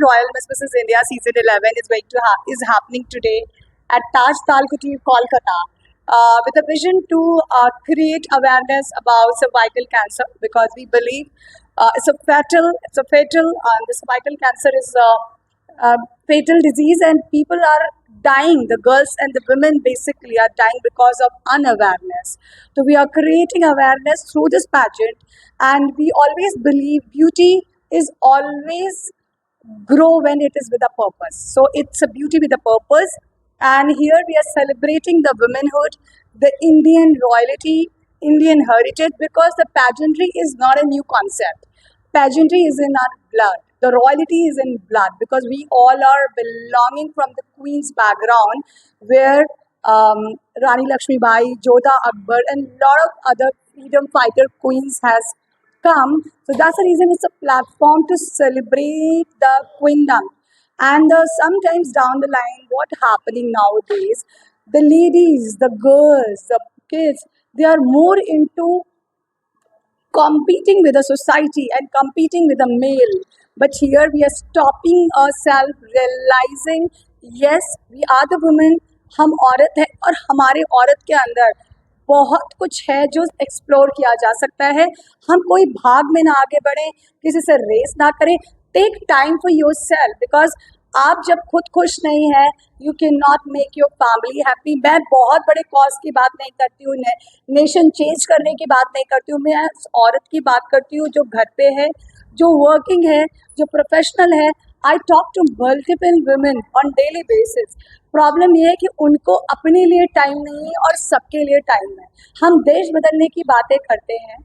Royal Miss Mrs. India Season 11 is happening today at Taj Talkuti, Kolkata, with a vision to create awareness about cervical cancer, because we believe it's a fatal, the cervical cancer is a fatal disease, and people are dying. The girls and the women basically are dying because of unawareness. So we are creating awareness through this pageant, and we always believe beauty is always grow when it is with a purpose. So it's a beauty with a purpose. And here we are celebrating the womanhood, the Indian royalty, Indian heritage, because the pageantry is not a new concept. Pageantry is in our blood. The royalty is in blood, because we all are belonging from the queen's background, where Rani Lakshmi Bai, Jodha Akbar, and a lot of other freedom fighter queens has come. So that's the reason it's a platform to celebrate the queendom. And sometimes down the line, what happening nowadays, the ladies, the girls, the kids, they are more into competing with the society and competing with the male. But here we are stopping ourselves, realizing, yes, we are the women, हम औरत है, और हमारे औरत के अंदर बहुत कुछ है जो एक्सप्लोर किया जा सकता है. हम कोई भाग में ना आगे बढ़ें, किसी से रेस ना करें. Take time for your self, because आप जब खुद खुश नहीं है, you can not make your family happy. मैं बहुत बड़े कॉज की बात नहीं करती हूँ, नेशन चेंज करने की बात नहीं करती हूँ. मैं औरत की बात करती हूँ जो घर पे है, जो वर्किंग है, जो प्रोफेशनल है. I talk to multiple women on daily basis. Problem ये है कि उनको अपने लिए टाइम नहीं है और सबके लिए टाइम है. हम देश बदलने की बातें करते हैं,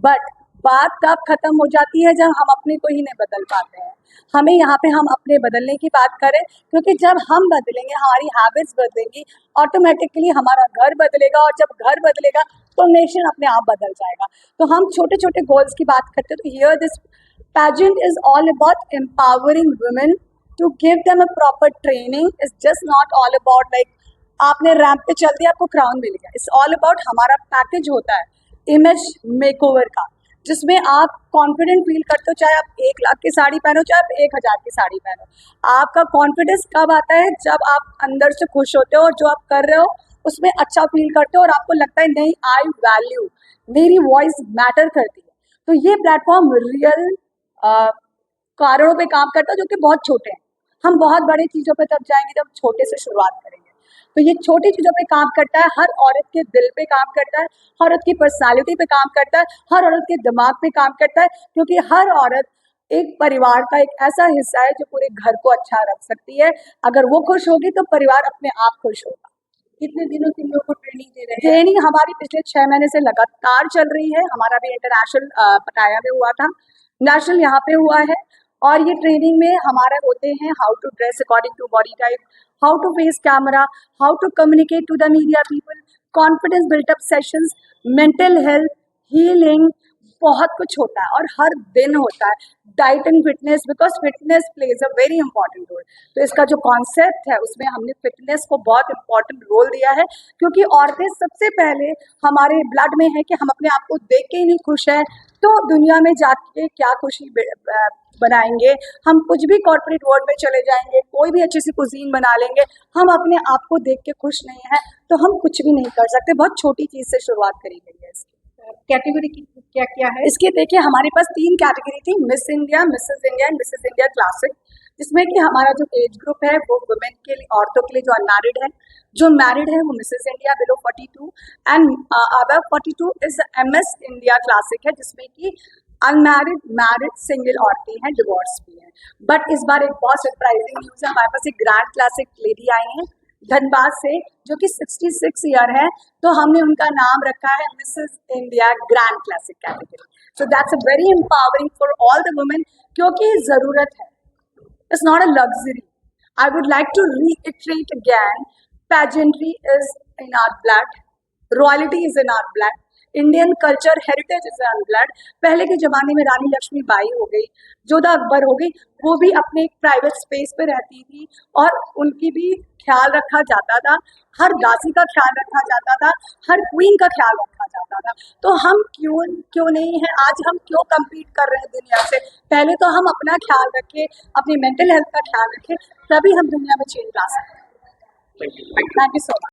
बट बात तब खत्म हो जाती है जब हम अपने को ही नहीं बदल पाते हैं. हमें यहाँ पे हम अपने बदलने की बात करें, क्योंकि जब हम बदलेंगे, हमारी हैबिट्स बदलेंगी, ऑटोमेटिकली हमारा घर बदलेगा, और जब घर बदलेगा तो नेशन अपने आप बदल जाएगा. तो हम छोटे छोटे गोल्स की बात करते हैं. तो here this pageant is all about empowering women to give them a proper training. It's just not all about like आपने रैंप पे चल दिया, आपको क्राउन मिल गया. इट्स ऑल अबाउट हमारा पैकेज होता है इमेज मेकओवर का, जिसमें आप कॉन्फिडेंट फील करते हो, चाहे आप 1 लाख की साड़ी पहनो, चाहे आप 1000 की साड़ी पहनो. आपका कॉन्फिडेंस कब आता है? जब आप अंदर से खुश होते हो और जो आप कर रहे हो उसमें अच्छा फील करते हो, और आपको लगता है नहीं, आई वैल्यू, मेरी वॉइस मैटर करती है. तो ये प्लेटफॉर्म रियल कारणों पे काम करता है, जो कि बहुत छोटे हैं. हम बहुत बड़े चीज़ों पे तब जाएंगे जब छोटे से शुरुआत करेंगे. तो ये छोटी चीज़ों पे काम करता है, हर औरत के दिल पे काम करता है, हर औरत की पर्सनालिटी पे काम करता है, हर औरत के दिमाग पे काम करता है, क्योंकि हर औरत एक परिवार का एक ऐसा हिस्सा है जो पूरे घर को अच्छा रख सकती है. अगर वो खुश होगी तो परिवार अपने आप खुश होगा. कितने दिनों से लोगों को ट्रेनिंग दे रहे हैं? ट्रेनिंग हमारी पिछले 6 महीने से लगातार चल रही है. हमारा भी इंटरनेशनल पटाया में हुआ था, नेशनल यहाँ पे हुआ है. और ये ट्रेनिंग में हमारे होते हैं how to dress according to body type, how to face camera, how to communicate to the media people, confidence built up sessions, mental health, healing, बहुत कुछ होता है और हर दिन होता है. Diet and fitness, because fitness plays a very important role. तो इसका जो कॉन्सेप्ट है उसमें हमने फिटनेस को बहुत इंपॉर्टेंट रोल दिया है, क्योंकि औरतें सबसे पहले हमारे ब्लड में है कि हम अपने आप को देख के ही नहीं खुश है, तो दुनिया में जाके क्या खुशी बनाएंगे. हम कुछ भी कॉर्पोरेट वर्ल्ड में चले जाएंगे, कोई भी अच्छी सी कुजीन बना लेंगे, हम अपने आप को देख के खुश नहीं है तो हम कुछ भी नहीं कर सकते. बहुत छोटी चीज़ से शुरुआत करी गई है. इसकी कैटेगरी क्या क्या है? इसके देखिए, हमारे पास 3 कैटेगरी थी, miss India, Mrs India and Mrs India classic, जिसमें कि हमारा जो एज ग्रुप है वो वुमेन के लिए, औरतों के लिए जो अनमैरिड है. जो मैरिड है वो Mrs India below 42, and above 42 is MS India classic है, जिसमें कि अनमैरिड, मैरिड, सिंगल औरतें हैं, डिवोर्स भी हैं. बट इस बार एक बहुत सरप्राइजिंग न्यूज़ है. हमारे पास एक ग्रैंड क्लासिक लेडी आई हैं धनबाद से, जो कि 66 ईयर है, तो हमने उनका नाम रखा है Mrs India grand classic category. So that's a very empowering for all the women, क्योंकि ज़रूरत है. It's not a luxury. I would like to reiterate again, pageantry is in our blood, royalty is in our blood. Indian culture heritage is in blood. पहले के ज़माने में रानी लक्ष्मीबाई हो गई, जोधा अकबर हो गई, वो भी अपने एक प्राइवेट स्पेस पे रहती थी और उनकी भी ख्याल रखा जाता था, हर दासी का ख्याल रखा जाता था, हर क्वीन का ख्याल रखा जाता था। तो हम क्यों नहीं है, आज हम क्यों कम्पीट कर रहे हैं दुनिया से? पहले तो हम अपना ख्याल रखें, अपनी मेंटल हेल्थ का ख्याल रखें, तभी हम दुनिया में चेंज ला सकते हैं। Thank you so much.